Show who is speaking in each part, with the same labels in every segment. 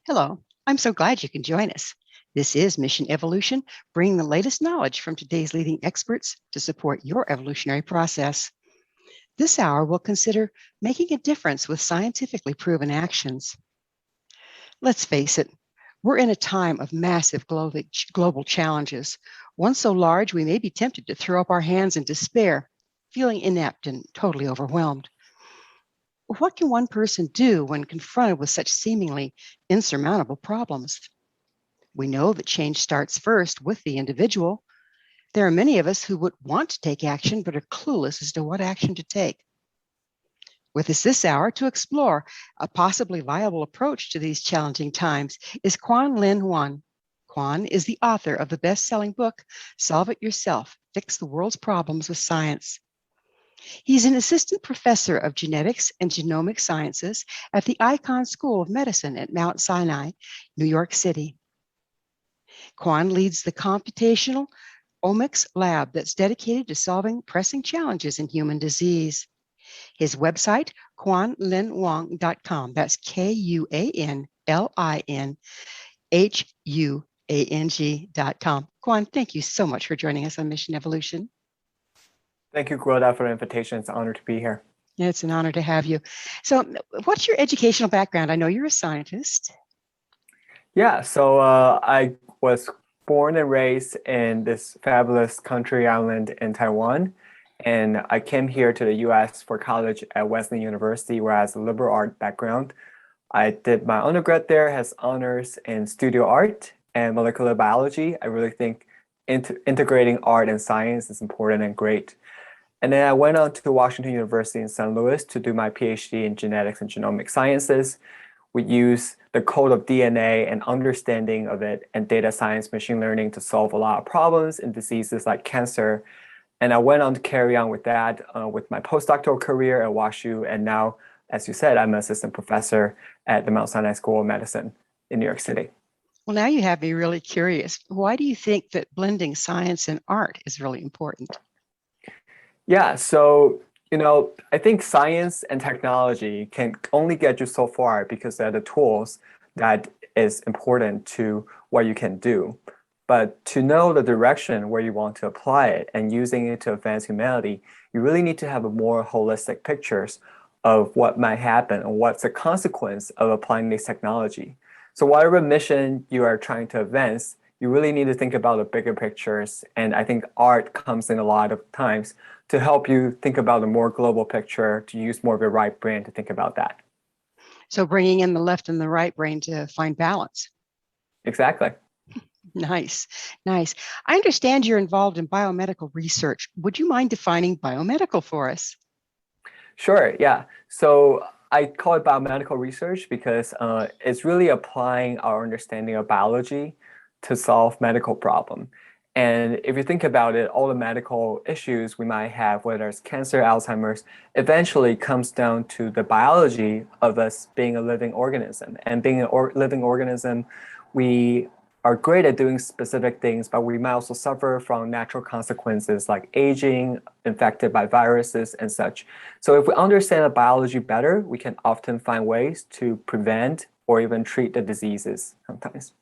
Speaker 1: Hello, I'm so glad you can join us. This is Mission Evolution, bringing the latest knowledge from today's leading experts to support your evolutionary process. This hour will consider making a difference with scientifically proven actions. Let's face it, we're in a time of massive global challenges, one so large we may be tempted to throw up our hands in despair, feeling inept and totally overwhelmed. What can one person do when confronted with such seemingly insurmountable problems? We know that change starts first with the individual. There are many of us who would want to take action but are clueless as to what action to take. With us this hour to explore a possibly viable approach to these challenging times is Kuan-lin Huang. Kuan is the author of the best-selling book, Solve It Yourself, Fix the World's Problems with Science. He's an assistant professor of genetics and genomic sciences at the Icahn School of Medicine at Mount Sinai, New York City. Kuan leads the Computational Omics Lab that's dedicated to solving pressing challenges in human disease. His website, kuanlinhuang.com, that's KUANLINHUANG.com. Kuan, thank you so much for joining us on Mission Evolution.
Speaker 2: Thank you, Gwilda, for the invitation. It's an honor to be here.
Speaker 1: Yeah, it's an honor to have you. So what's your educational background? I know you're a scientist.
Speaker 2: Yeah, so I was born and raised in this fabulous country island in Taiwan. And I came here to the US for college at Wesleyan University, where I have a liberal art background. I did my undergrad there, has honors in studio art and molecular biology. I really think integrating art and science is important and great. And then I went on to Washington University in St. Louis to do my PhD in genetics and genomic sciences. We use the code of DNA and understanding of it and data science, machine learning to solve a lot of problems in diseases like cancer. And I went on to carry on with that with my postdoctoral career at WashU. And now, as you said, I'm an assistant professor at the Mount Sinai School of Medicine in New York City.
Speaker 1: Well, now you have me really curious. Why do you think that blending science and art is really important?
Speaker 2: Yeah, so, I think science and technology can only get you so far because they're the tools that is important to what you can do. But to know the direction where you want to apply it and using it to advance humanity, you really need to have a more holistic pictures of what might happen and what's the consequence of applying this technology. So whatever mission you are trying to advance, you really need to think about the bigger pictures. And I think art comes in a lot of times to help you think about a more global picture, to use more of your right brain to think about that.
Speaker 1: So bringing in the left and the right brain to find balance.
Speaker 2: Exactly.
Speaker 1: Nice, nice. I understand you're involved in biomedical research. Would you mind defining biomedical for us?
Speaker 2: Sure, yeah. So I call it biomedical research because it's really applying our understanding of biology to solve medical problem. And if you think about it, all the medical issues we might have, whether it's cancer, Alzheimer's, eventually comes down to the biology of us being a living organism. And being a living organism, we are great at doing specific things, but we might also suffer from natural consequences like aging, infected by viruses and such. So if we understand the biology better, we can often find ways to prevent or even treat the diseases sometimes.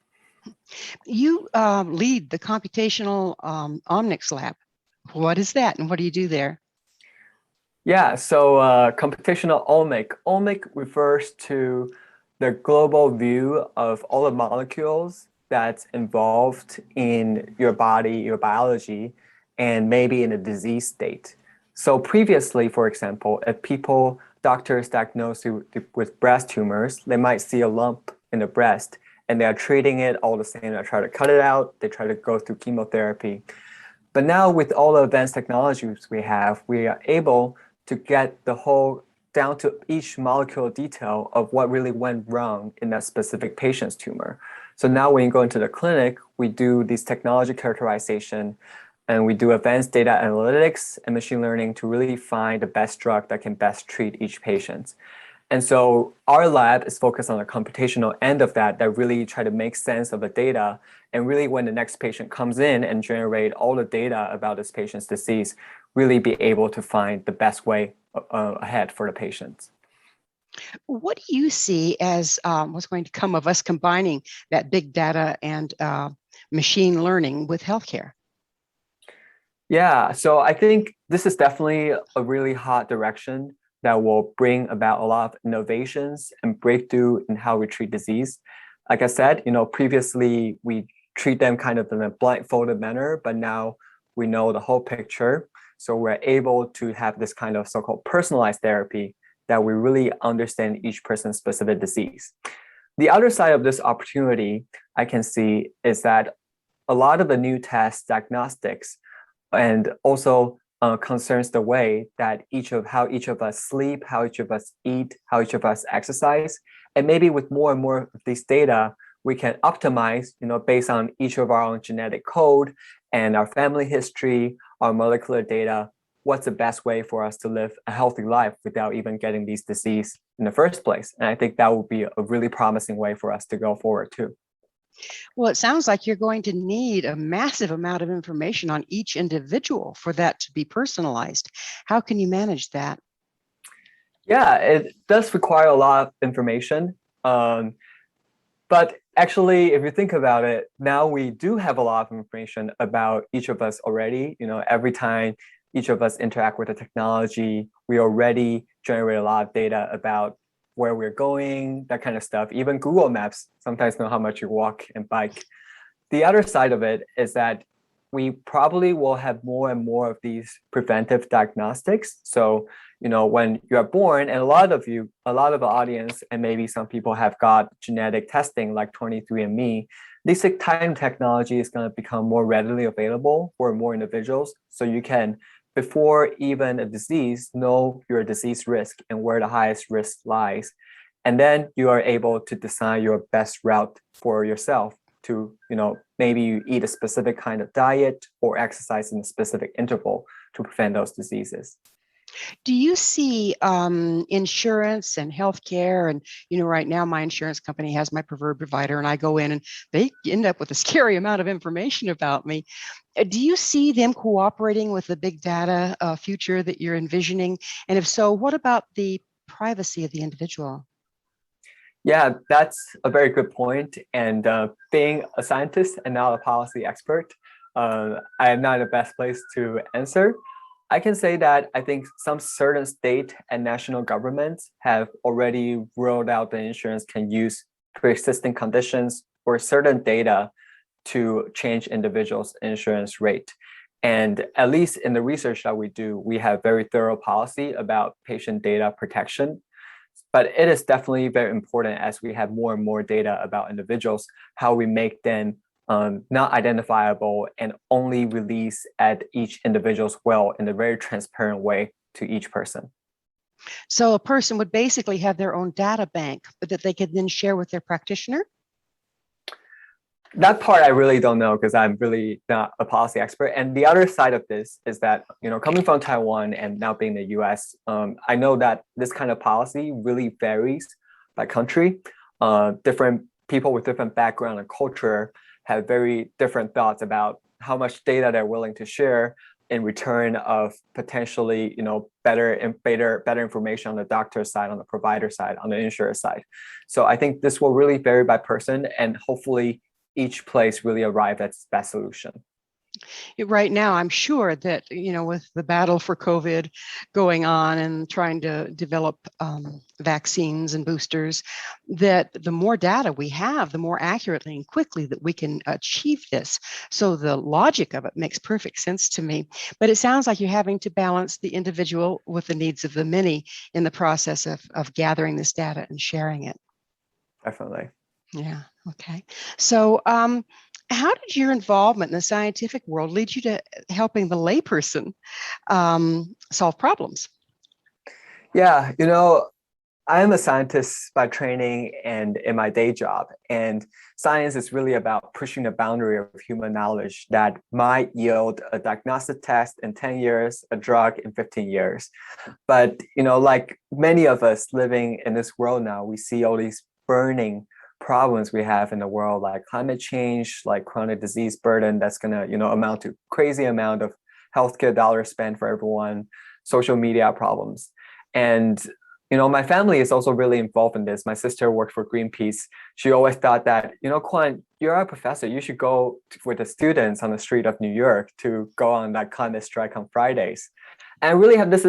Speaker 1: You lead the Computational Omics Lab. What is that and what do you do there?
Speaker 2: Yeah, so computational omic. Omic refers to the global view of all the molecules that's involved in your body, your biology, and maybe in a disease state. So previously, for example, if doctors diagnose you with breast tumors, they might see a lump in the breast and they are treating it all the same. They try to cut it out, they try to go through chemotherapy. But now with all the advanced technologies we are able to get the whole down to each molecular detail of what really went wrong in that specific patient's tumor. So now when you go into the clinic, we do this technology characterization and we do advanced data analytics and machine learning to really find the best drug that can best treat each patient. And so our lab is focused on the computational end of that really try to make sense of the data. And really when the next patient comes in and generate all the data about this patient's disease, really be able to find the best way ahead for the patients.
Speaker 1: What do you see as what's going to come of us combining that big data and machine learning with healthcare?
Speaker 2: Yeah, so I think this is definitely a really hot direction that will bring about a lot of innovations and breakthrough in how we treat disease. Like I said, previously we treat them kind of in a blindfolded manner, but now we know the whole picture. So we're able to have this kind of so-called personalized therapy that we really understand each person's specific disease. The other side of this opportunity I can see is that a lot of the new tests, diagnostics, and also concerns the way that how each of us sleep, how each of us eat, how each of us exercise. And maybe with more and more of these data, we can optimize, based on each of our own genetic code and our family history, our molecular data, what's the best way for us to live a healthy life without even getting these diseases in the first place. And I think that would be a really promising way for us to go forward too.
Speaker 1: Well, it sounds like you're going to need a massive amount of information on each individual for that to be personalized. How can you manage that?
Speaker 2: Yeah, it does require a lot of information. But actually, if you think about it, now we do have a lot of information about each of us already. Every time each of us interact with the technology, we already generate a lot of data about where we're going, that kind of stuff. Even Google Maps sometimes know how much you walk and bike. The other side of it is that we probably will have more and more of these preventive diagnostics. So, when you are born, and a lot of the audience, and maybe some people have got genetic testing like 23andMe, this kind of technology is going to become more readily available for more individuals. So you can, before even a disease, know your disease risk and where the highest risk lies. And then you are able to design your best route for yourself to, maybe you eat a specific kind of diet or exercise in a specific interval to prevent those diseases.
Speaker 1: Do you see insurance and healthcare? And, right now my insurance company has my preferred provider, and I go in and they end up with a scary amount of information about me. Do you see them cooperating with the big data future that you're envisioning? And if so, what about the privacy of the individual?
Speaker 2: Yeah, that's a very good point. And being a scientist and not a policy expert, I am not in the best place to answer. I can say that I think some certain state and national governments have already rolled out the insurance can use pre-existing conditions or certain data to change individuals' insurance rate. And at least in the research that we do, we have very thorough policy about patient data protection. But it is definitely very important as we have more and more data about individuals, how we make them not identifiable and only release at each individual's will in a very transparent way to each person.
Speaker 1: So a person would basically have their own data bank that they could then share with their practitioner?
Speaker 2: That part I really don't know because I'm really not a policy expert. And the other side of this is that, coming from Taiwan and now being the US, I know that this kind of policy really varies by country. Different people with different background and culture have very different thoughts about how much data they're willing to share in return of potentially, better information on the doctor side, on the provider side, on the insurer side. So I think this will really vary by person, and hopefully each place really arrive at its best solution.
Speaker 1: Right now, I'm sure that, with the battle for COVID going on and trying to develop vaccines and boosters, that the more data we have, the more accurately and quickly that we can achieve this. So the logic of it makes perfect sense to me. But it sounds like you're having to balance the individual with the needs of the many in the process of gathering this data and sharing it.
Speaker 2: Definitely.
Speaker 1: Yeah. Okay. So, how did your involvement in the scientific world lead you to helping the layperson solve problems?
Speaker 2: Yeah, I am a scientist by training and in my day job. And science is really about pushing the boundary of human knowledge that might yield a diagnostic test in 10 years, a drug in 15 years. But, like many of us living in this world now, we see all these burning problems we have in the world, like climate change, like chronic disease burden that's going to, amount to crazy amount of healthcare dollars spent for everyone, social media problems. And My family is also really involved in this. My sister worked for Greenpeace. She always thought that, Kuan, you're a professor. You should go with the students on the street of New York to go on that climate strike on Fridays. And I really have this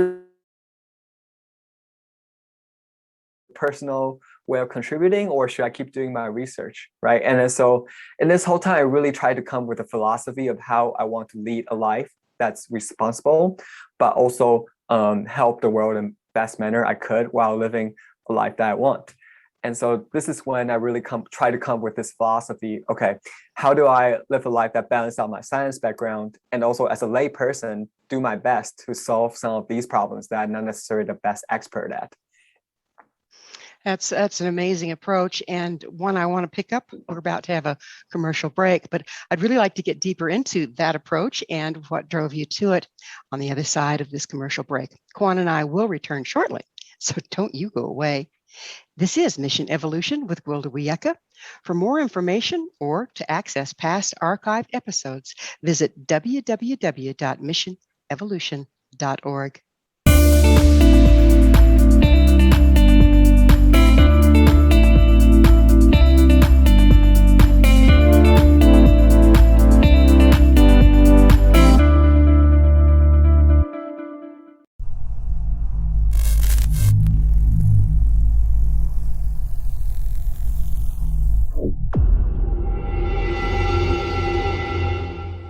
Speaker 2: personal way of contributing, or should I keep doing my research, right? And then so in this whole time, I really tried to come with a philosophy of how I want to lead a life that's responsible, but also help the world in best manner I could while living a life that I want. And so this is when I really try to come with this philosophy. Okay, how do I live a life that balances out my science background and also as a lay person do my best to solve some of these problems that I'm not necessarily the best expert at.
Speaker 1: That's an amazing approach, and one I want to pick up. We're about to have a commercial break, but I'd really like to get deeper into that approach and what drove you to it on the other side of this commercial break. Kuan and I will return shortly, so don't you go away. This is Mission Evolution with Gwilda Wiyaka. For more information or to access past archived episodes, visit www.missionevolution.org.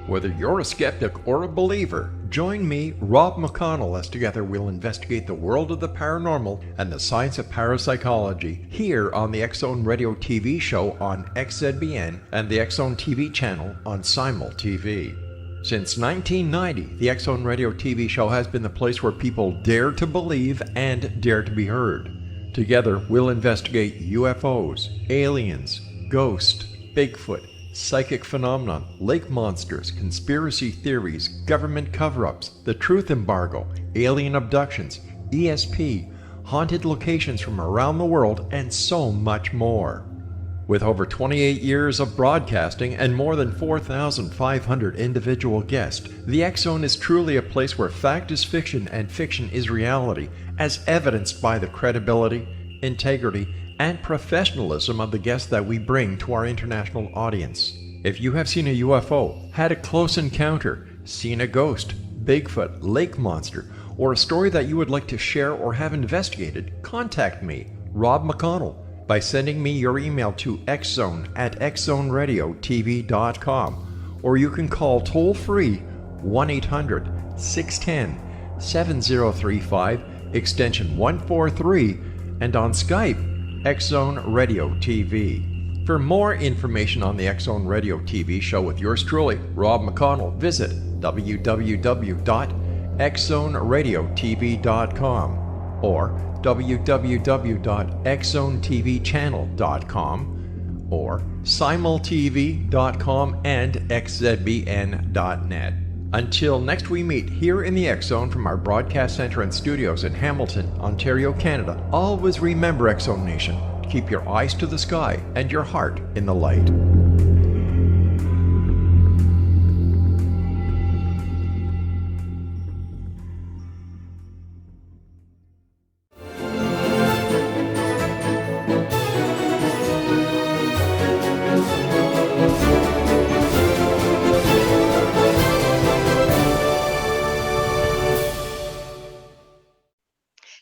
Speaker 3: Whether you're a skeptic or a believer, join me, Rob McConnell, as together we'll investigate the world of the paranormal and the science of parapsychology here on the X-Zone Radio TV show on XZBN and the X-Zone TV channel on Simul TV. Since 1990, the X-Zone Radio TV show has been the place where people dare to believe and dare to be heard. Together, we'll investigate UFOs, aliens, ghosts, Bigfoot, psychic phenomenon, lake monsters, conspiracy theories, government cover-ups, the truth embargo, alien abductions, ESP, haunted locations from around the world, and so much more. With over 28 years of broadcasting and more than 4,500 individual guests, the X-Zone is truly a place where fact is fiction and fiction is reality, as evidenced by the credibility, integrity, and professionalism of the guests that we bring to our international audience. If you have seen a UFO, had a close encounter, seen a ghost, Bigfoot, lake monster, or a story that you would like to share or have investigated, contact me, Rob McConnell, by sending me your email to xzone@xzoneradiotv.com, or you can call toll-free 1-800-610-7035, extension 143, and on Skype, X-Zone Radio TV. For more information on the X-Zone Radio TV show with yours truly, Rob McConnell, visit www.xzoneradiotv.com or www.xzonetvchannel.com or simultv.com and xzbn.net. Until next we meet here in the X-Zone from our broadcast center and studios in Hamilton, Ontario, Canada, always remember, X-Zone Nation, keep your eyes to the sky and your heart in the light.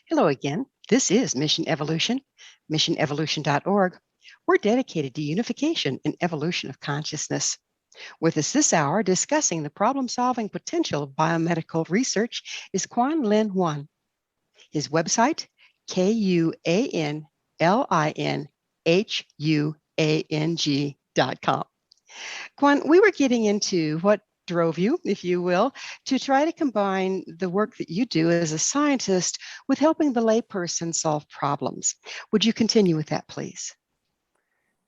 Speaker 1: Hello again. This is Mission Evolution, missionevolution.org. We're dedicated to unification and evolution of consciousness. With us this hour discussing the problem-solving potential of biomedical research is Kuan-lin Huang. His website, KUANLINHUANG.com. Kuan, we were getting into what drove you, if you will, to try to combine the work that you do as a scientist with helping the layperson solve problems. Would you continue with that, please?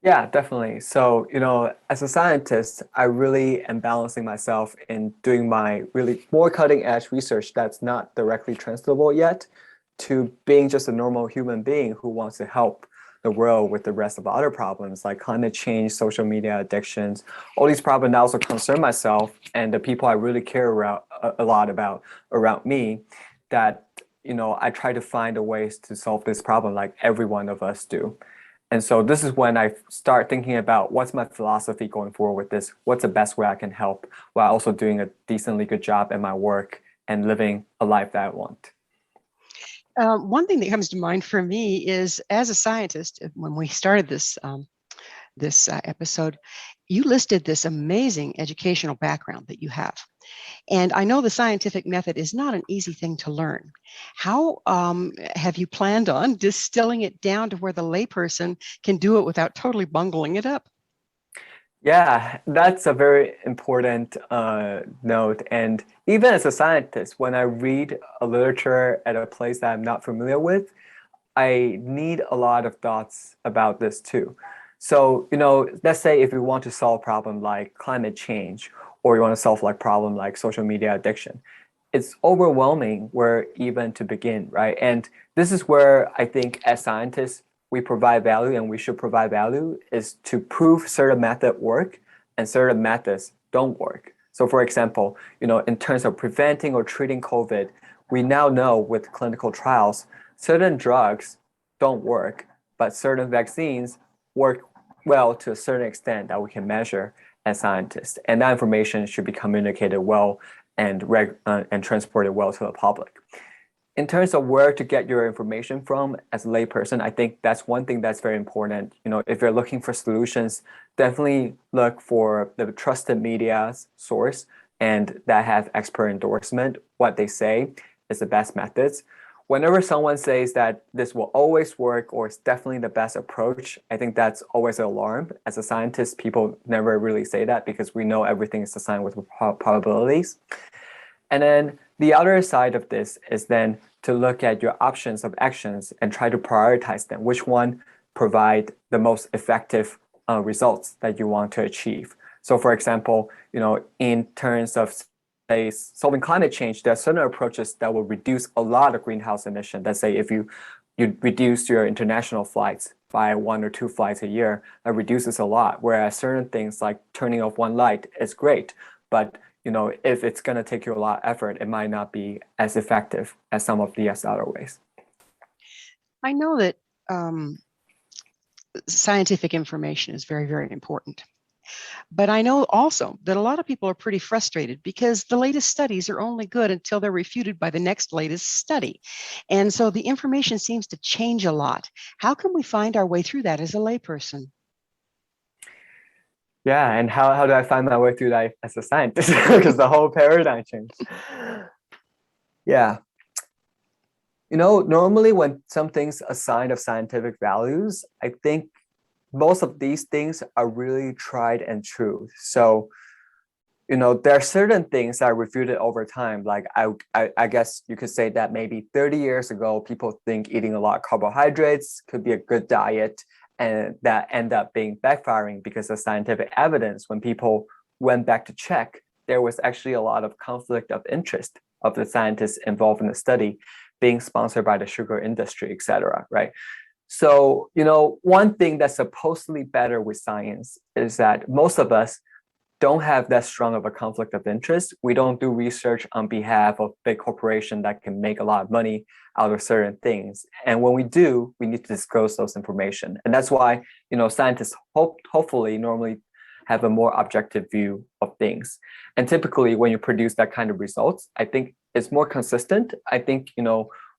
Speaker 2: Yeah, definitely. So, as a scientist, I really am balancing myself in doing my really more cutting edge research that's not directly translatable yet to being just a normal human being who wants to help the world with the rest of the other problems like climate change, social media addictions, all these problems that also concern myself and the people I really care a lot about around me, that I try to find the ways to solve this problem like every one of us do. And so this is when I start thinking about what's my philosophy going forward with this? What's the best way I can help while also doing a decently good job at my work and living a life that I want?
Speaker 1: One thing that comes to mind for me is, as a scientist, when we started this episode, you listed this amazing educational background that you have. And I know the scientific method is not an easy thing to learn. How have you planned on distilling it down to where the layperson can do it without totally bungling it up?
Speaker 2: Yeah, that's a very important note. And even as a scientist, when I read a literature at a place that I'm not familiar with, I need a lot of thoughts about this too. So, let's say if you want to solve a problem like climate change, or you want to solve like problem like social media addiction, it's overwhelming where even to begin, right? And this is where I think as scientists, we provide value and we should provide value is to prove certain methods work and certain methods don't work. So for example, in terms of preventing or treating COVID, we now know with clinical trials, certain drugs don't work, but certain vaccines work well to a certain extent that we can measure as scientists. And that information should be communicated well and transported well to the public. In terms of where to get your information from as a layperson, I think that's one thing that's very important. If you're looking for solutions, definitely look for the trusted media source and that have expert endorsement. What they say is the best methods. Whenever someone says that this will always work or it's definitely the best approach, I think that's always an alarm. As a scientist, people never really say that because we know everything is assigned with probabilities. And then the other side of this is then to look at your options of actions and try to prioritize them. Which one provide the most effective results that you want to achieve? So for example, in terms of solving climate change, there are certain approaches that will reduce a lot of greenhouse emission. Let's say if you reduce your international flights by 1 or 2 flights a year, that reduces a lot. Whereas certain things like turning off one light is great, but if it's going to take you a lot of effort, it might not be as effective as some of the other ways.
Speaker 1: I know that scientific information is very, very important. But I know also that a lot of people are pretty frustrated because the latest studies are only good until they're refuted by the next latest study. And so the information seems to change a lot. How can we find our way through that as a layperson?
Speaker 2: Yeah, and how do I find my way through that as a scientist? Because the whole paradigm changed. Yeah. Normally when something's assigned of scientific values, I think most of these things are really tried and true. So, there are certain things that are refuted over time. Like I guess you could say that maybe 30 years ago, people think eating a lot of carbohydrates could be a good diet, and that end up being backfiring because of scientific evidence. When people went back to check, there was actually a lot of conflict of interest of the scientists involved in the study being sponsored by the sugar industry, et cetera, right? So, one thing that's supposedly better with science is that most of us don't have that strong of a conflict of interest. We don't do research on behalf of big corporation that can make a lot of money out of certain things. And when we do, we need to disclose those information. And that's why, scientists hopefully normally have a more objective view of things. And typically when you produce that kind of results, I think it's more consistent. I think,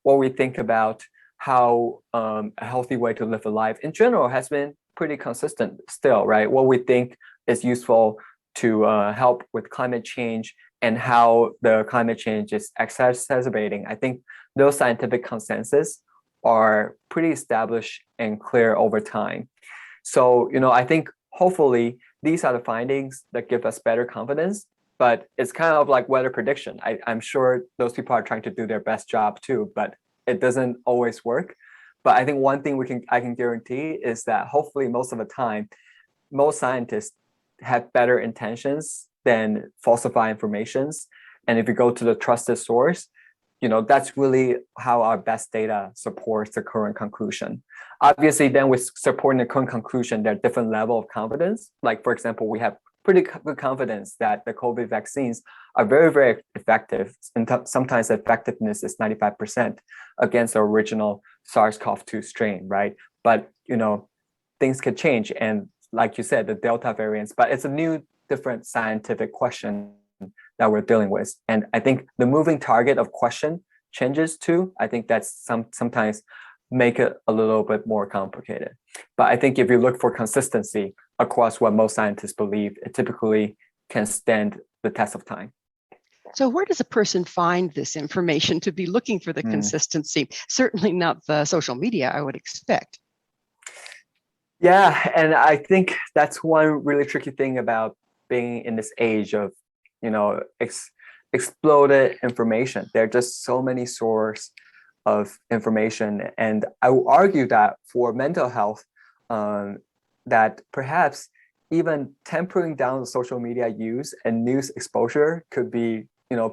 Speaker 2: what we think about how a healthy way to live a life in general has been pretty consistent still, right? What we think is useful to help with climate change and how the climate change is exacerbating. I think those scientific consensus are pretty established and clear over time. So, I think hopefully these are the findings that give us better confidence, but it's kind of like weather prediction. I'm sure those people are trying to do their best job too, but it doesn't always work. But I think one thing I can guarantee is that hopefully most of the time, most scientists have better intentions than falsify informations. And if you go to the trusted source, that's really how our best data supports the current conclusion. Obviously, then with supporting the current conclusion, there are different level of confidence. Like, for example, we have pretty good confidence that the COVID vaccines are very, very effective. And sometimes the effectiveness is 95% against the original SARS-CoV-2 strain, right? But, things could change. And like you said, the Delta variants, but it's a new, different scientific question that we're dealing with. And I think the moving target of question changes too. I think that's sometimes make it a little bit more complicated. But I think if you look for consistency across what most scientists believe, it typically can stand the test of time.
Speaker 1: So where does a person find this information to be looking for the consistency? Certainly not the social media, I would expect.
Speaker 2: Yeah, and I think that's one really tricky thing about being in this age of, exploded information. There are just so many sources of information. And I will argue that for mental health, that perhaps even tempering down the social media use and news exposure could be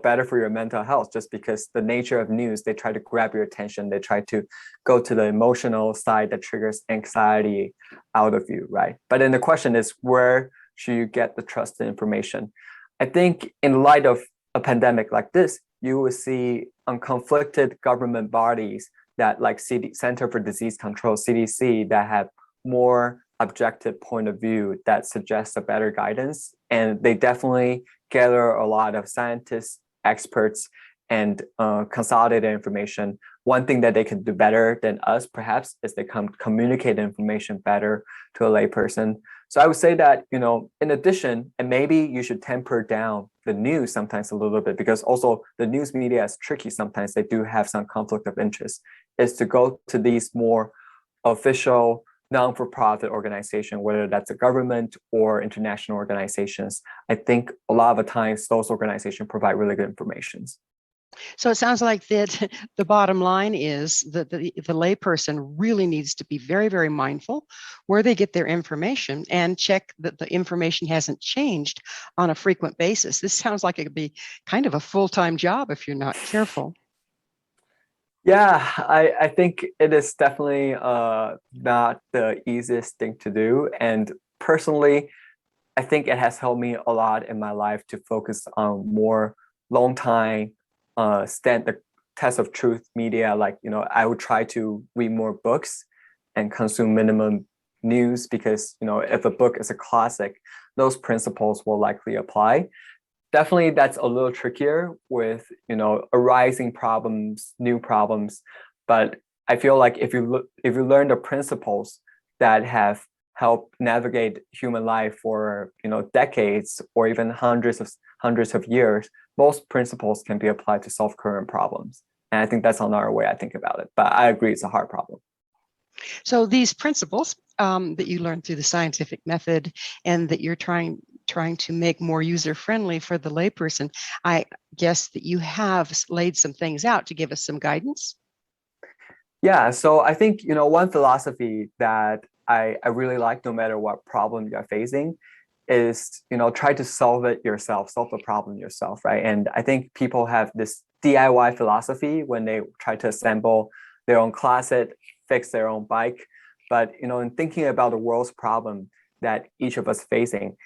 Speaker 2: better for your mental health, just because the nature of news, they try to grab your attention. They try to go to the emotional side that triggers anxiety out of you, right? But then the question is, where should you get the trusted information? I think in light of a pandemic like this, you will see conflicted government bodies that like Center for Disease Control, CDC, that have more objective point of view that suggests a better guidance. And they definitely gather a lot of scientists, experts, and consolidated information. One thing that they can do better than us, perhaps, is they communicate information better to a layperson. So I would say that, in addition, and maybe you should temper down the news sometimes a little bit, because also the news media is tricky. Sometimes they do have some conflict of interest, is to go to these more official non-for-profit organization, whether that's a government or international organizations. I think a lot of the times those organizations provide really good information.
Speaker 1: So it sounds like that the bottom line is that the layperson really needs to be very, very mindful where they get their information and check that the information hasn't changed on a frequent basis. This sounds like it could be kind of a full-time job if you're not careful.
Speaker 2: Yeah, I think it is definitely not the easiest thing to do. And personally, I think it has helped me a lot in my life to focus on more long time stand the test of truth media. Like, I would try to read more books and consume minimum news, because, if a book is a classic, those principles will likely apply. Definitely, that's a little trickier with, arising problems, new problems. But I feel like if you learn the principles that have helped navigate human life for, decades or even hundreds of years, most principles can be applied to solve current problems. And I think that's another way I think about it. But I agree, it's a hard problem.
Speaker 1: So these principles that you learned through the scientific method and that you're trying to make more user-friendly for the layperson, I guess that you have laid some things out to give us some guidance.
Speaker 2: Yeah, so I think, one philosophy that I really like, no matter what problem you're facing, is, try to solve it yourself, solve the problem yourself, right? And I think people have this DIY philosophy when they try to assemble their own closet, fix their own bike. But, in thinking about the world's problem that each of us facing,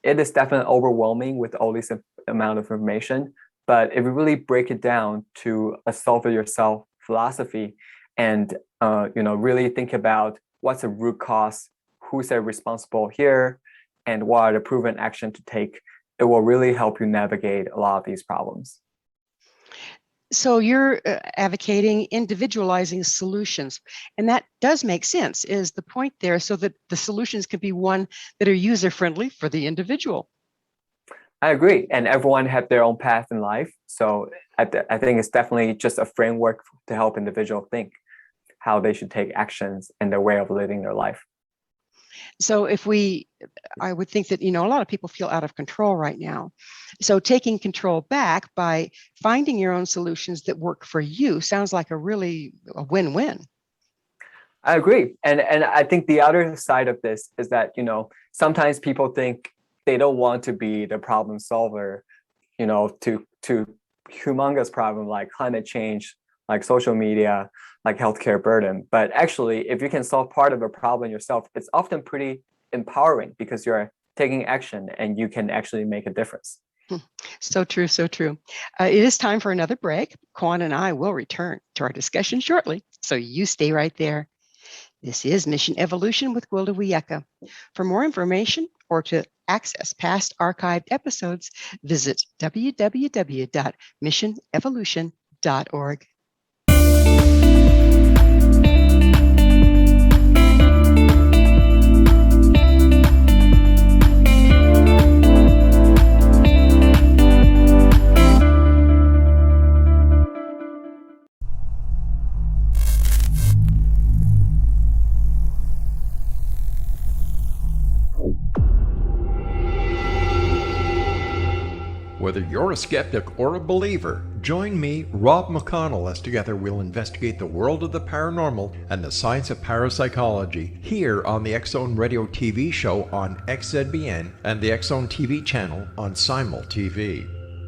Speaker 2: it is definitely overwhelming with all this amount of information. But if you really break it down to a solve it yourself philosophy, and really think about what's the root cause, who's responsible here, and what are the proven action to take, it will really help you navigate a lot of these problems.
Speaker 1: So you're advocating individualizing solutions, and that does make sense, is the point there, so that the solutions can be one that are user-friendly for the individual.
Speaker 2: I agree, and everyone have their own path in life. So I think it's definitely just a framework to help individuals think how they should take actions and their way of living their life.
Speaker 1: So I would think that, a lot of people feel out of control right now. So taking control back by finding your own solutions that work for you sounds like a win-win.
Speaker 2: I agree. And I think the other side of this is that, sometimes people think they don't want to be the problem solver, to humongous problem like climate change, like social media, like healthcare burden. But actually, if you can solve part of a problem yourself, it's often pretty empowering, because you're taking action, and you can actually make a difference.
Speaker 1: So true, so true. It is time for another break. Kuan and I will return to our discussion shortly, so you stay right there. This is Mission Evolution with Gwilda Wiyaka. For more information or to access past archived episodes, visit www.missionevolution.org.
Speaker 3: Whether you're a skeptic or a believer, join me, Rob McConnell, as together we'll investigate the world of the paranormal and the science of parapsychology here on the X-Zone Radio TV show on XZBN and the X-Zone TV channel on Simul TV.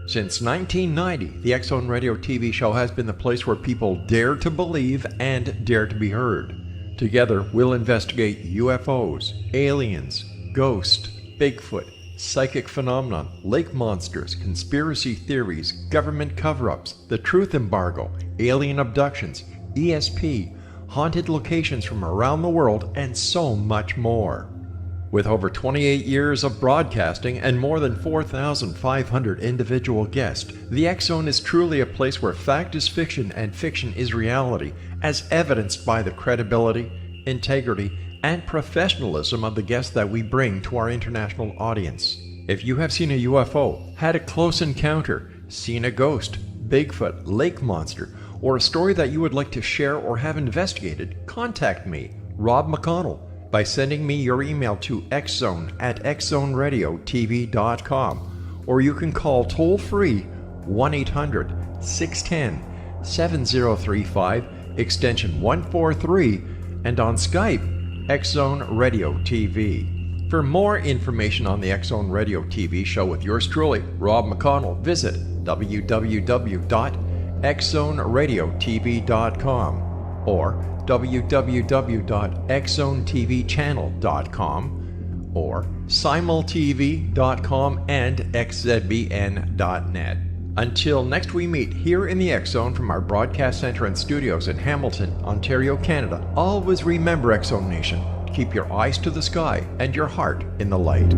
Speaker 3: Since 1990, the X-Zone Radio TV show has been the place where people dare to believe and dare to be heard. Together, we'll investigate UFOs, aliens, ghosts, Bigfoot, psychic phenomenon, lake monsters, conspiracy theories, government cover-ups, the truth embargo, alien abductions, ESP, haunted locations from around the world, and so much more. With over 28 years of broadcasting and more than 4,500 individual guests, the X-Zone is truly a place where fact is fiction and fiction is reality, as evidenced by the credibility, integrity, and professionalism of the guests that we bring to our international audience. If you have seen a UFO, had a close encounter, seen a ghost, Bigfoot, lake monster, or a story that you would like to share or have investigated, contact me, Rob McConnell, by sending me your email to xzone@xzoneradiotv.com, or you can call toll-free 1-800-610-7035, extension 143, and on Skype, X-Zone Radio TV. For more information on the X-Zone Radio TV show with yours truly, Rob McConnell, visit www.xzoneradiotv.com or www.xzonetvchannel.com or simultv.com and xzbn.net. Until next we meet here in the X-Zone from our broadcast center and studios in Hamilton, Ontario, Canada, always remember, X-Zone Nation, keep your eyes to the sky and your heart in the light.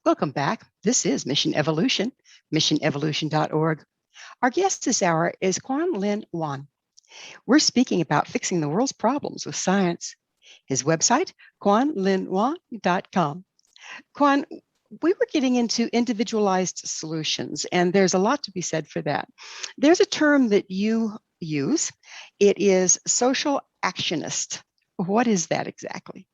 Speaker 1: Welcome back. This is Mission Evolution, missionevolution.org. Our guest this hour is Kuan-lin Huang. We're speaking about fixing the world's problems with science. His website, kuan-linhuang.com. Kuan, we were getting into individualized solutions, and there's a lot to be said for that. There's a term that you use. It is social actionist. What is that exactly?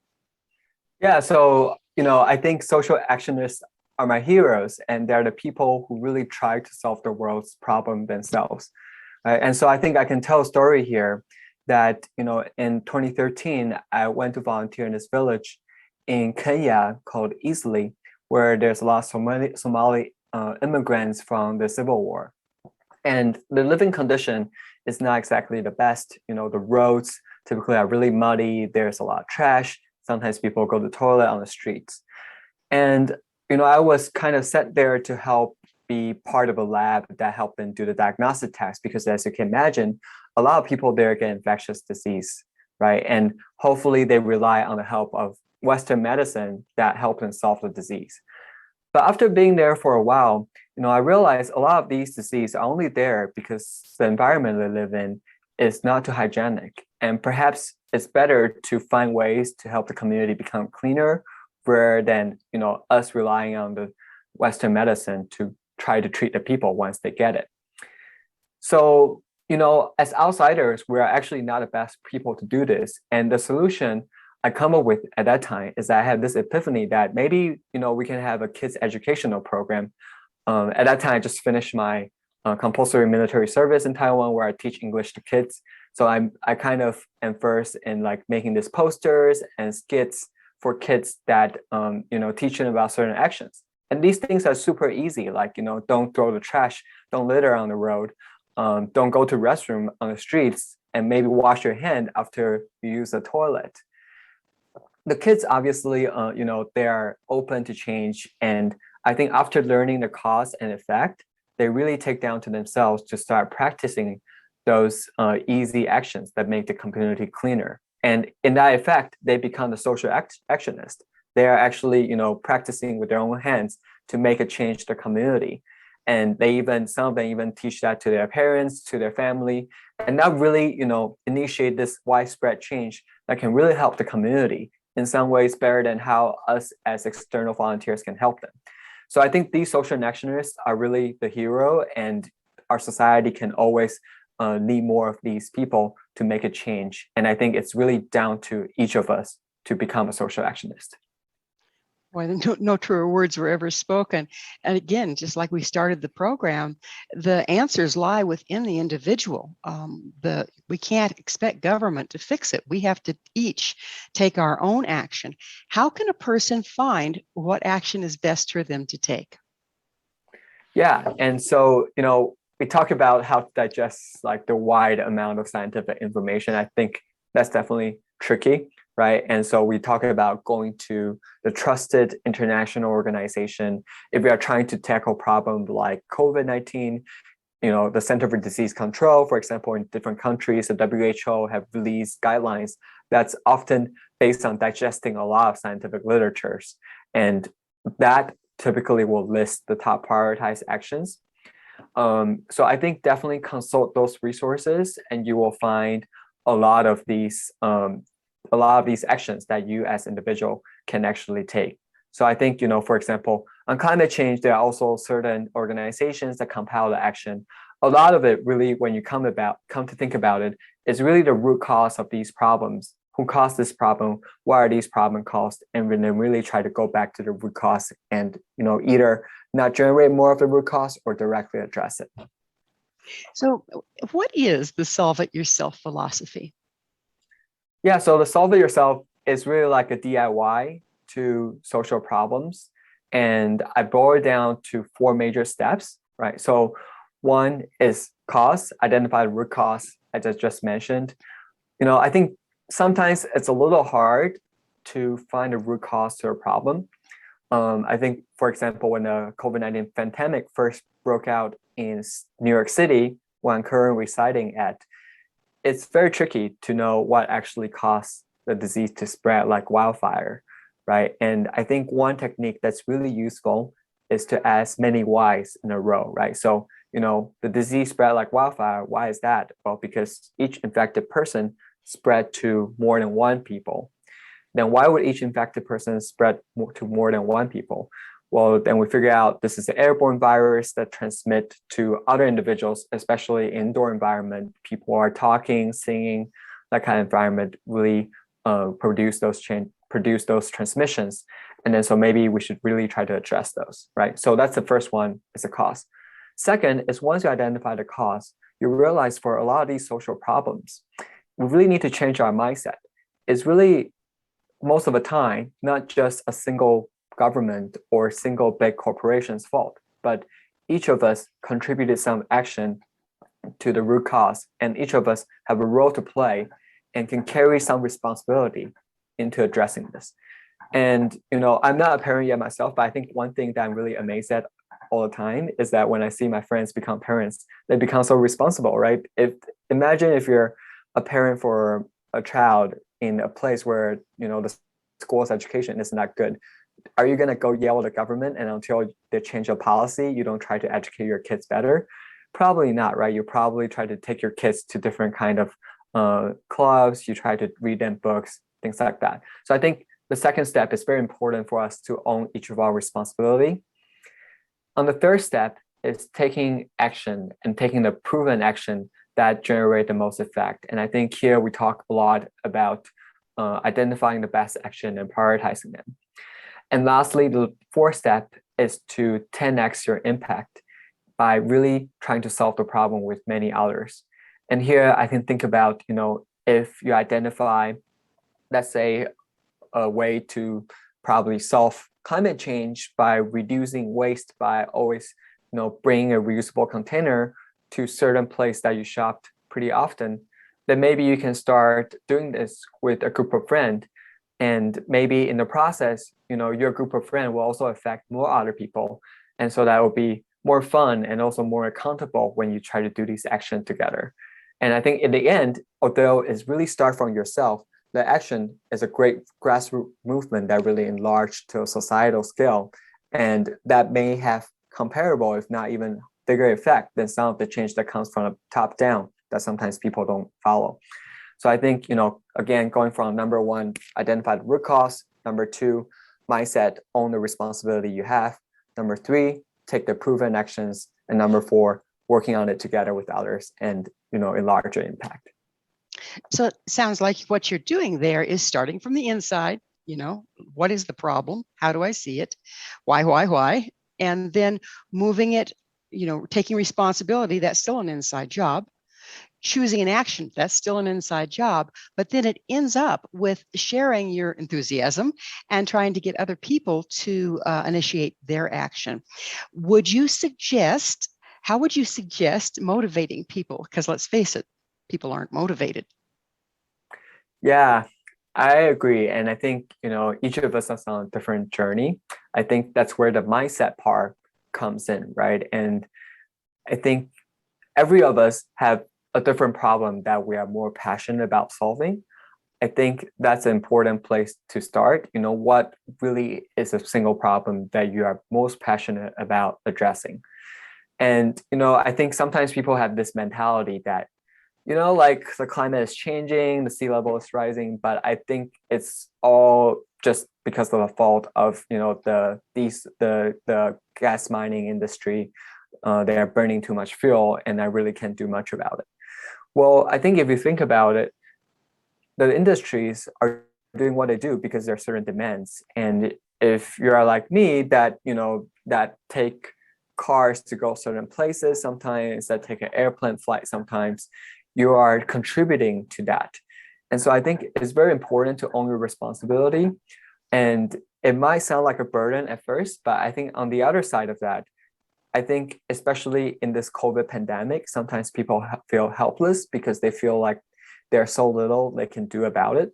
Speaker 2: Yeah, so, I think social actionists are my heroes, and they're the people who really try to solve the world's problem themselves. And so I think I can tell a story here that, in 2013, I went to volunteer in this village in Kenya called Eastleigh, where there's a lot of Somali immigrants from the Civil War. And the living condition is not exactly the best. The roads typically are really muddy. There's a lot of trash. Sometimes people go to the toilet on the streets. And, I was kind of set there to help be part of a lab that helped them do the diagnostic test, because as you can imagine, a lot of people there get infectious disease, right? And hopefully they rely on the help of Western medicine that help them solve the disease. But after being there for a while, I realized a lot of these diseases are only there because the environment they live in is not too hygienic. And perhaps it's better to find ways to help the community become cleaner rather than, us relying on the Western medicine to try to treat the people once they get it. So, as outsiders, we're actually not the best people to do this. And the solution I come up with at that time is I had this epiphany that maybe, we can have a kids educational program. At that time, I just finished my compulsory military service in Taiwan, where I teach English to kids. So I kind of am first in like making these posters and skits for kids that teach them about certain actions. And these things are super easy, like don't throw the trash, don't litter on the road, don't go to restroom on the streets, and maybe wash your hand after you use the toilet. The kids obviously, they are open to change, and I think after learning the cause and effect, they really take down to themselves to start practicing those easy actions that make the community cleaner. And in that effect, they become the social actionist. They are actually, practicing with their own hands to make a change to the community. And some of them even teach that to their parents, to their family, and that really, initiate this widespread change that can really help the community in some ways better than how us as external volunteers can help them. So I think these social actionists are really the hero, and our society can always need more of these people to make a change. And I think it's really down to each of us to become a social actionist.
Speaker 1: Boy, no truer words were ever spoken. And again, just like we started the program, the answers lie within the individual. We can't expect government to fix it. We have to each take our own action. How can a person find what action is best for them to take?
Speaker 2: Yeah, and so, we talk about how to digest like the wide amount of scientific information. I think that's definitely tricky, right? And so we talk about going to the trusted international organization. If we are trying to tackle problems like COVID-19, the Center for Disease Control, for example, in different countries, the WHO have released guidelines that's often based on digesting a lot of scientific literatures. And that typically will list the top prioritized actions. So I think definitely consult those resources, and you will find a lot of these actions that you as individual can actually take. So I think, for example, on climate change, there are also certain organizations that compile the action. A lot of it really, when you come to think about it, is really the root cause of these problems. Who caused this problem? Why are these problems caused? And then really try to go back to the root cause and, either not generate more of the root cause or directly address it.
Speaker 1: So what is the solve it yourself philosophy?
Speaker 2: Yeah, so the solve it yourself is really like a DIY to social problems. And I boil it down to 4 major steps, right? So one is cause, identify the root cause, as I just mentioned. I think sometimes it's a little hard to find a root cause to a problem. I think, for example, when the COVID-19 pandemic first broke out in New York City, where I'm currently residing at, it's very tricky to know what actually caused the disease to spread like wildfire, right? And I think one technique that's really useful is to ask many whys in a row, right? So, the disease spread like wildfire. Why is that? Well, because each infected person spread to more than one people. Then why would each infected person spread to more than one people? Well, then we figure out this is an airborne virus that transmit to other individuals, especially indoor environment. People are talking, singing, that kind of environment really produce those transmissions. And then so maybe we should really try to address those, right? So that's the first one, is the cause. Second is, once you identify the cause, you realize for a lot of these social problems, we really need to change our mindset. It's really, most of the time, not just a single government or single big corporation's fault, but each of us contributed some action to the root cause, and each of us have a role to play and can carry some responsibility into addressing this. And, I'm not a parent yet myself, but I think one thing that I'm really amazed at all the time is that when I see my friends become parents, they become so responsible, right? Imagine if you're a parent for a child in a place where, the school's education isn't that good. Are you going to go yell at the government, and until they change a policy, you don't try to educate your kids better? Probably not, right? You probably try to take your kids to different kind of clubs. You try to read them books, things like that. So I think the second step is very important for us to own each of our responsibility. On the third step is taking action, and taking the proven action that generate the most effect. And I think here we talk a lot about identifying the best action and prioritizing them. And lastly, the fourth step is to 10x your impact. by really trying to solve the problem with many others. And here I can think about, if you identify, let's say, a way to probably solve climate change by reducing waste by always, bringing a reusable container to certain place that you shopped pretty often, then maybe you can start doing this with a group of friends. And maybe in the process, your group of friends will also affect more other people. And so that will be more fun and also more accountable when you try to do these actions together. And I think in the end, although it's really start from yourself, the action is a great grassroots movement that really enlarged to a societal scale. And that may have comparable, if not even bigger effect than some of the change that comes from the top down that sometimes people don't follow. So I think, again, going from number one, identify the root cause. Number two, mindset, own the responsibility you have. Number three, take the proven actions. And number four, working on it together with others and, a larger impact.
Speaker 1: So it sounds like what you're doing there is starting from the inside. What is the problem? How do I see it? Why? And then moving it, taking responsibility, that's still an inside job. Choosing an action, that's still an inside job, but then it ends up with sharing your enthusiasm and trying to get other people to initiate their action. How would you suggest motivating people? Because let's face it, people aren't motivated.
Speaker 2: Yeah, I agree. And I think, each of us is on a different journey. I think that's where the mindset part comes in, right? And I think every of us have a different problem that we are more passionate about solving. I think that's an important place to start. What really is a single problem that you are most passionate about addressing? And, I think sometimes people have this mentality that, like the climate is changing, the sea level is rising, but I think it's all just because of the fault of, the gas mining industry. They are burning too much fuel and I really can't do much about it. Well, I think if you think about it, the industries are doing what they do because there are certain demands. And if you're like me, that take cars to go certain places, sometimes that take an airplane flight, sometimes you are contributing to that. And so I think it's very important to own your responsibility. And it might sound like a burden at first, but I think on the other side of that, I think especially in this COVID pandemic, sometimes people feel helpless because they feel like there's so little they can do about it.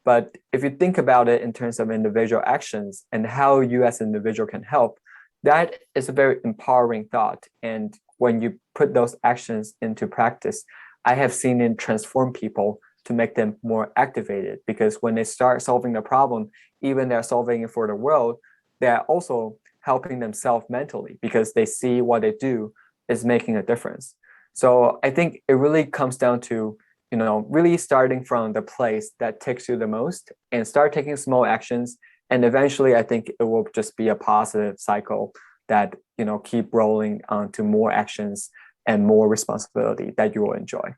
Speaker 2: But if you think about it in terms of individual actions and how you as an individual can help, that is a very empowering thought. And when you put those actions into practice, I have seen it transform people to make them more activated, because when they start solving the problem, even they're solving it for the world, they're also helping themselves mentally because they see what they do is making a difference. So I think it really comes down to, really starting from the place that takes you the most and start taking small actions. And eventually I think it will just be a positive cycle that, keep rolling onto more actions and more responsibility that you will enjoy.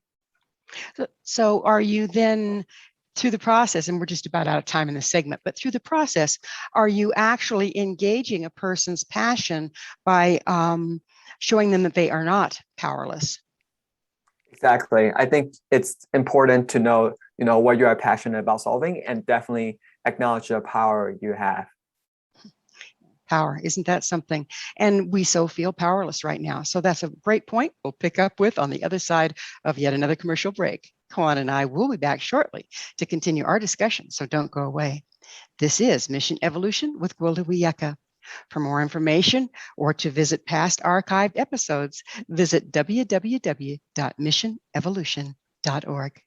Speaker 1: So are you then, through the process, and we're just about out of time in this segment, but through the process, are you actually engaging a person's passion by showing them that they are not powerless?
Speaker 2: Exactly. I think it's important to know, what you are passionate about solving and definitely acknowledge the power you have.
Speaker 1: Power, isn't that something? And we so feel powerless right now. So that's a great point we'll pick up with on the other side of yet another commercial break. Kuan and I will be back shortly to continue our discussion, so don't go away. This is Mission Evolution with Gwilda Wiyaka. For more information or to visit past archived episodes, visit www.missionevolution.org.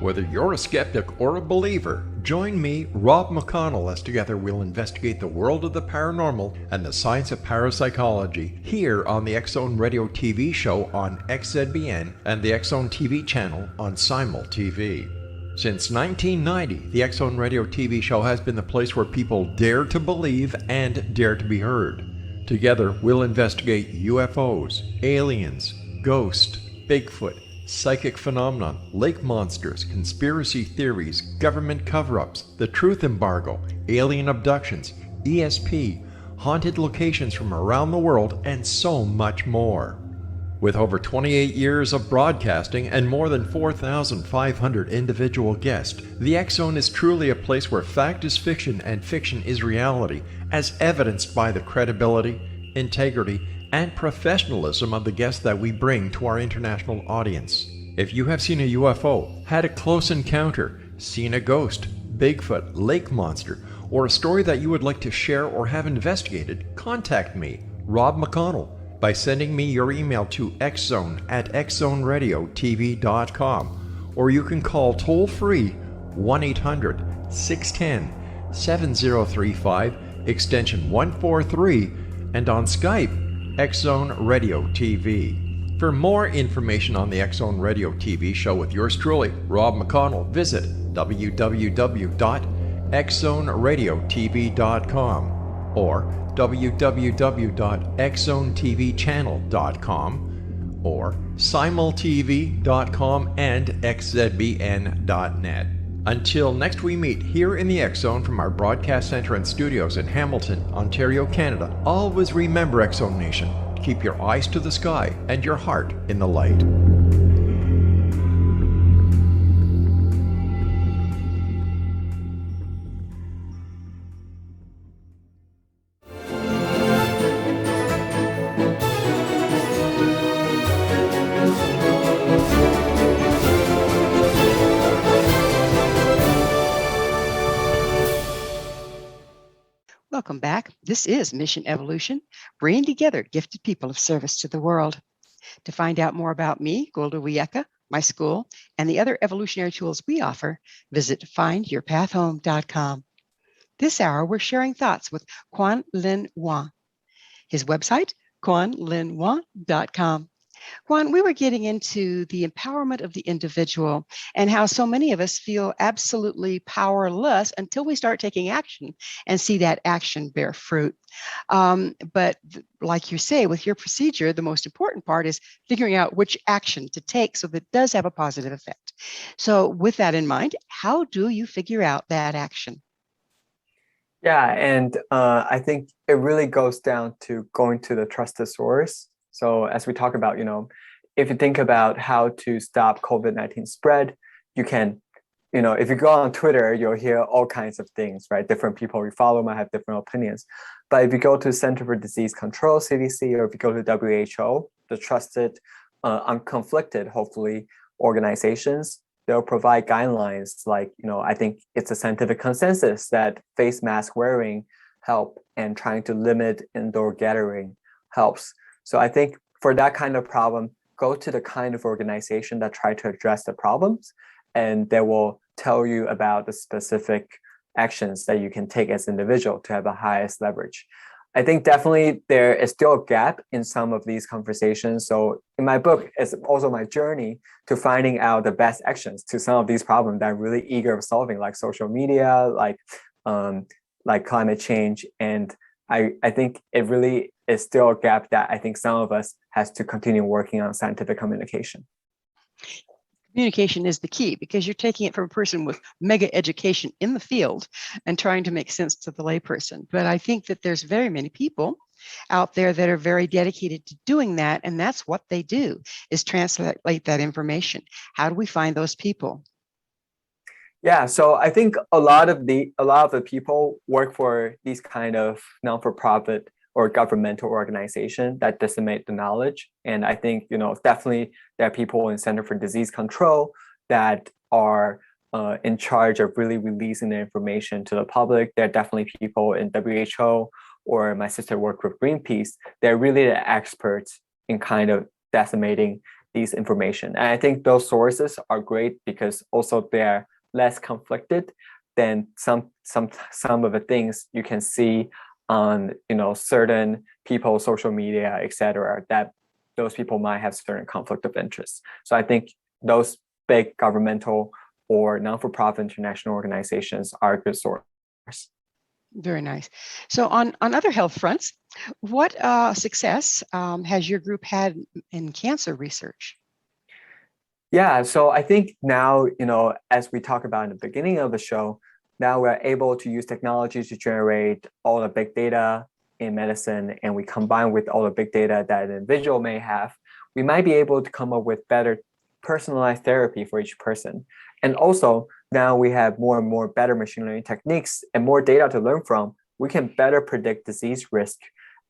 Speaker 3: Whether you're a skeptic or a believer, Join me, Rob McConnell, as together we'll investigate the world of the paranormal and the science of parapsychology here on the Icahn Radio TV show on XZBN and the Icahn TV channel on Simul TV. Since 1990, the Icahn Radio TV show has been the place where people dare to believe and dare to be heard. Together, we'll investigate UFOs, aliens, ghosts, Bigfoot, psychic phenomenon, lake monsters, conspiracy theories, government cover-ups, the truth embargo, alien abductions, ESP, haunted locations from around the world, and so much more. With over 28 years of broadcasting and more than 4,500 individual guests, the Icahn is truly a place where fact is fiction and fiction is reality, as evidenced by the credibility, integrity, and professionalism of the guests that we bring to our international audience. If you have seen a UFO, had a close encounter, seen a ghost, Bigfoot, lake monster, or a story that you would like to share or have investigated, contact me, Rob McConnell, by sending me your email to xzone@xzoneradiotv.com, or you can call toll-free 1-800-610-7035, extension 143, and on Skype, Icahn Radio TV. For more information on the Icahn Radio TV show with yours truly, Rob McConnell, visit www.xzoneradiotv.com or www.icahn.tvchannel.com or simultv.com and xzbn.net. Until next we meet here in the Icahn from our broadcast center and studios in Hamilton, Ontario, Canada, always remember, Icahn Nation, keep your eyes to the sky and your heart in the light.
Speaker 1: Welcome back. This is Mission Evolution, bringing together gifted people of service to the world. To find out more about me, Gwilda Wiyaka, my school, and the other evolutionary tools we offer, visit findyourpathhome.com. This hour, we're sharing thoughts with Kuan-lin Huang. His website, kuanlinhuang.com. Juan, we were getting into the empowerment of the individual and how so many of us feel absolutely powerless until we start taking action and see that action bear fruit. But like you say, with your procedure, the most important part is figuring out which action to take so that it does have a positive effect. So with that in mind, how do you figure out that action?
Speaker 2: Yeah, and I think it really goes down to going to the trusted source. So as we talk about, if you think about how to stop COVID-19 spread, you can, if you go on Twitter, you'll hear all kinds of things, right? Different people you follow might have different opinions. But if you go to Center for Disease Control, CDC, or if you go to WHO, the trusted, unconflicted, hopefully, organizations, they'll provide guidelines like, I think it's a scientific consensus that face mask wearing help and trying to limit indoor gathering helps. So I think for that kind of problem, go to the kind of organization that try to address the problems, and they will tell you about the specific actions that you can take as an individual to have the highest leverage. I think definitely there is still a gap in some of these conversations. So in my book, it's also my journey to finding out the best actions to some of these problems that I'm really eager of solving, like social media, like climate change. And I think it really is still a gap that I think some of us has to continue working on scientific communication.
Speaker 1: Communication is the key because you're taking it from a person with mega education in the field and trying to make sense to the layperson. But I think that there's very many people out there that are very dedicated to doing that, and that's what they do, is translate that information. How do we find those people?
Speaker 2: Yeah, so I think a lot of the people work for these kind of non-for-profit or governmental organization that disseminate the knowledge. And I think, definitely there are people in Center for Disease Control that are in charge of really releasing the information to the public. There are definitely people in WHO, or my sister worked with Greenpeace. They're really the experts in kind of disseminating these information. And I think those sources are great because also they're less conflicted. than some of the things you can see on certain people's social media, etc., that those people might have certain conflict of interest. So I think those big governmental or non-for-profit international organizations are a good source.
Speaker 1: Very nice. So on other health fronts, what success has your group had in cancer research?
Speaker 2: Yeah, so I think now, as we talked about in the beginning of the show, now we're able to use technology to generate all the big data in medicine, and we combine with all the big data that an individual may have, we might be able to come up with better personalized therapy for each person. And also, now we have more and more better machine learning techniques and more data to learn from. We can better predict disease risk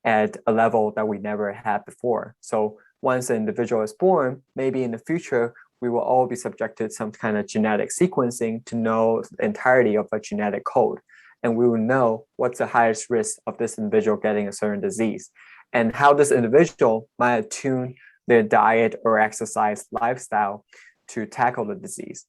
Speaker 2: at a level that we never had before. So once an individual is born, maybe in the future, we will all be subjected to some kind of genetic sequencing to know the entirety of a genetic code. And we will know what's the highest risk of this individual getting a certain disease and how this individual might attune their diet or exercise lifestyle to tackle the disease.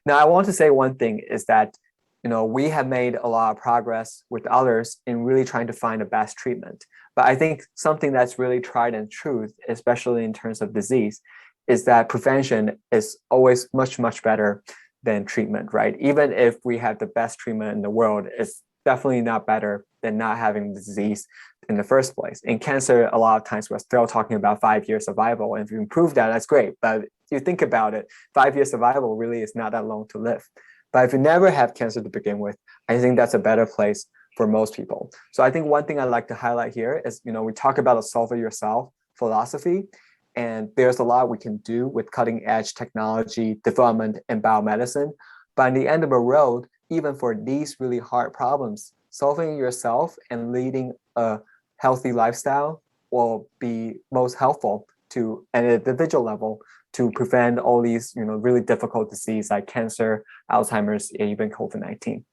Speaker 2: Now, I want to say one thing is that we have made a lot of progress with others in really trying to find the best treatment. But I think something that's really tried and true, especially in terms of disease, is that prevention is always much, much better than treatment, right? Even if we have the best treatment in the world, it's definitely not better than not having the disease in the first place. In cancer, a lot of times we're still talking about 5-year survival. And if you improve that, that's great. But if you think about it, 5-year survival really is not that long to live. But if you never have cancer to begin with, I think that's a better place for most people. So I think one thing I'd like to highlight here is, we talk about a solve it yourself philosophy. And there's a lot we can do with cutting edge technology development and biomedicine. But in the end of the road, even for these really hard problems, solving yourself and leading a healthy lifestyle will be most helpful to at an individual level to prevent all these really difficult diseases like cancer, Alzheimer's, and even COVID-19.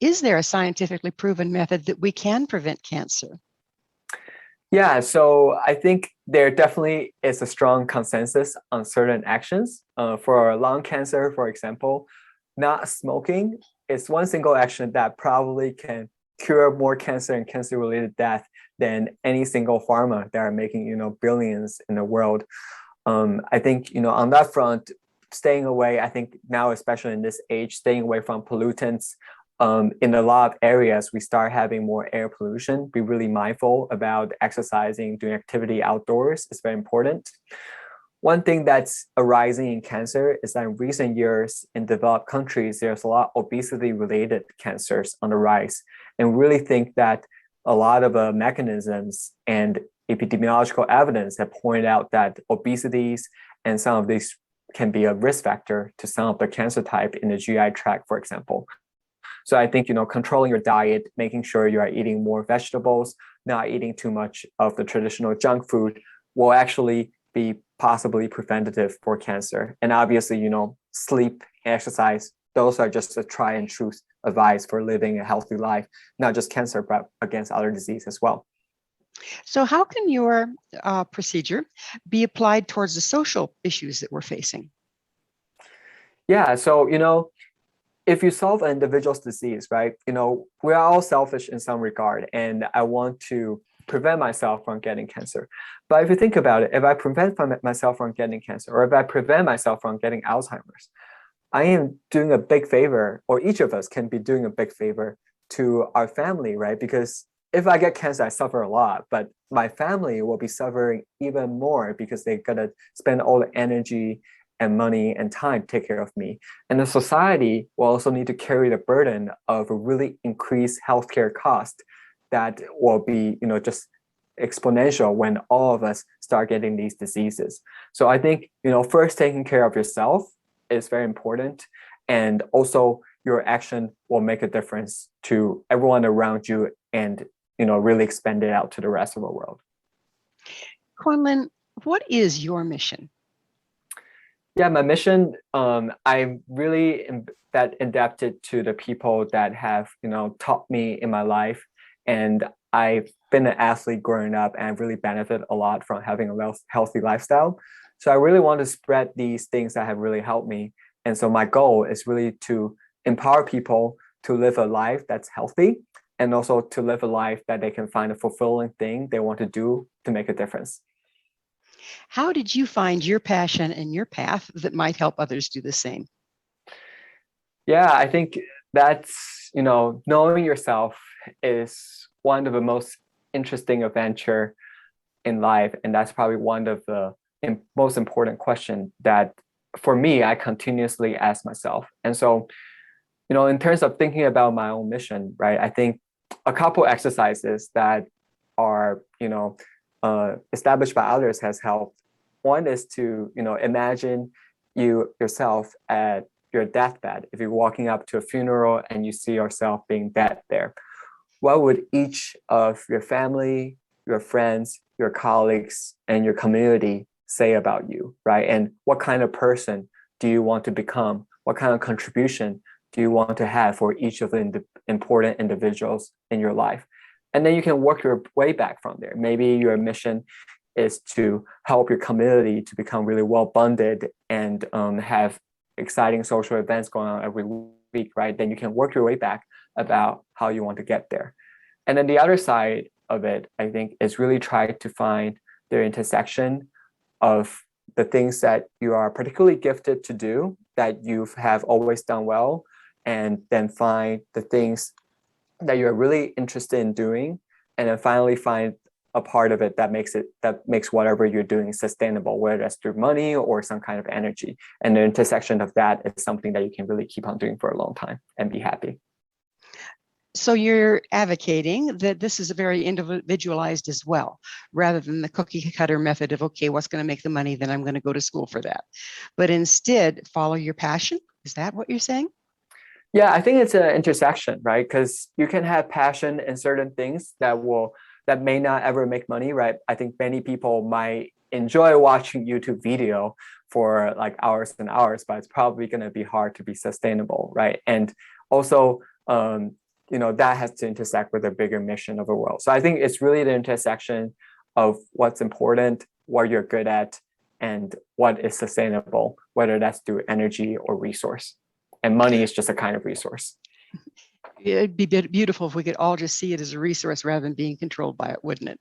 Speaker 1: Is there a scientifically proven method that we can prevent cancer?
Speaker 2: Yeah, so I think there definitely is a strong consensus on certain actions. For lung cancer, for example, not smoking is one single action that probably can cure more cancer and cancer-related death than any single pharma that are making billions in the world. I think on that front, staying away. I think now, especially in this age, staying away from pollutants. In a lot of areas, we start having more air pollution. Be really mindful about exercising, doing activity outdoors is very important. One thing that's arising in cancer is that in recent years in developed countries, there's a lot of obesity-related cancers on the rise. And really think that a lot of mechanisms and epidemiological evidence have pointed out that obesities and some of these can be a risk factor to some of the cancer type in the GI tract, for example. So I think, controlling your diet, making sure you are eating more vegetables, not eating too much of the traditional junk food will actually be possibly preventative for cancer. And obviously, sleep, exercise, those are just a try and true advice for living a healthy life, not just cancer, but against other disease as well.
Speaker 1: So how can your procedure be applied towards the social issues that we're facing?
Speaker 2: Yeah, so, if you solve an individual's disease, right, we're all selfish in some regard, and I want to prevent myself from getting cancer. But if you think about it, if I prevent myself from getting cancer, or if I prevent myself from getting Alzheimer's, I am doing a big favor, or each of us can be doing a big favor to our family, right? Because if I get cancer, I suffer a lot, but my family will be suffering even more because they're gonna spend all the energy and money and time to take care of me. And the society will also need to carry the burden of a really increased healthcare cost that will be, just exponential when all of us start getting these diseases. So I think, first taking care of yourself is very important. And also your action will make a difference to everyone around you and, really expand it out to the rest of the world.
Speaker 1: Kuan-lin, what is your mission?
Speaker 2: Yeah, my mission, I'm really indebted to the people that have, taught me in my life. And I've been an athlete growing up, and I've really benefited a lot from having a healthy lifestyle. So I really want to spread these things that have really helped me. And so my goal is really to empower people to live a life that's healthy, and also to live a life that they can find a fulfilling thing they want to do to make a difference.
Speaker 1: How did you find your passion and your path that might help others do the same?
Speaker 2: Yeah, I think that's, knowing yourself is one of the most interesting adventure in life. And that's probably one of the most important questions that for me, I continuously ask myself. And so, in terms of thinking about my own mission, right, I think a couple exercises that are, established by others has helped. One is to, imagine yourself at your deathbed. If you're walking up to a funeral and you see yourself being dead there, what would each of your family, your friends, your colleagues, and your community say about you, right? And what kind of person do you want to become? What kind of contribution do you want to have for each of the important individuals in your life? And then you can work your way back from there. Maybe your mission is to help your community to become really well-bonded and have exciting social events going on every week, right? Then you can work your way back about how you want to get there. And then the other side of it, I think, is really try to find the intersection of the things that you are particularly gifted to do, that you have always done well, and then find the things that you're really interested in doing, and then finally find a part of it that makes whatever you're doing sustainable, whether that's through money or some kind of energy. And the intersection of that is something that you can really keep on doing for a long time and be happy.
Speaker 1: So you're advocating that this is a very individualized as well, rather than the cookie cutter method of, okay, what's going to make the money? Then I'm going to go to school for that. But instead, follow your passion. Is that what you're saying?
Speaker 2: Yeah, I think it's an intersection, right? Because you can have passion in certain things that may not ever make money, right? I think many people might enjoy watching YouTube video for like hours and hours, but it's probably going to be hard to be sustainable, right? And also, that has to intersect with a bigger mission of the world. So I think it's really the intersection of what's important, what you're good at, and what is sustainable, whether that's through energy or resource. And money is just a kind of resource.
Speaker 1: It'd be beautiful if we could all just see it as a resource rather than being controlled by it, wouldn't it?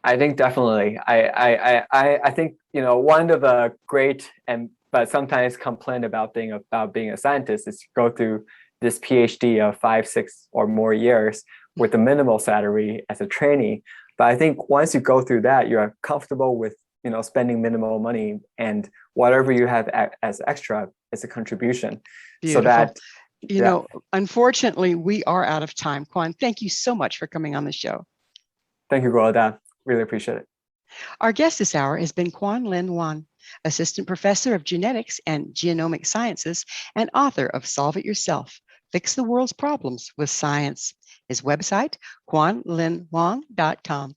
Speaker 2: I think definitely. I think, one of the great but sometimes complain about being a scientist is go through this PhD of 5, 6 or more years with a minimal salary as a trainee. But I think once you go through that, you're comfortable with, spending minimal money, and whatever you have as extra is a contribution.
Speaker 1: Beautiful.
Speaker 2: So that,
Speaker 1: unfortunately, we are out of time. Kuan, thank you so much for coming on the show.
Speaker 2: Thank you, Gwilda. Really appreciate it.
Speaker 1: Our guest this hour has been Kuan-lin Huang, Assistant Professor of Genetics and Genomic Sciences and author of Solve It Yourself, Fix the World's Problems with Science. His website, kuanlinhuang.com.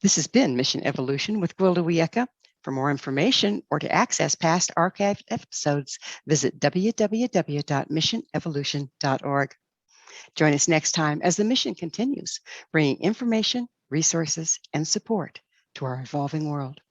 Speaker 1: This has been Mission Evolution with Gwilda Wiyaka. For more information or to access past archived episodes, visit www.missionevolution.org. Join us next time as the mission continues, bringing information, resources, and support to our evolving world.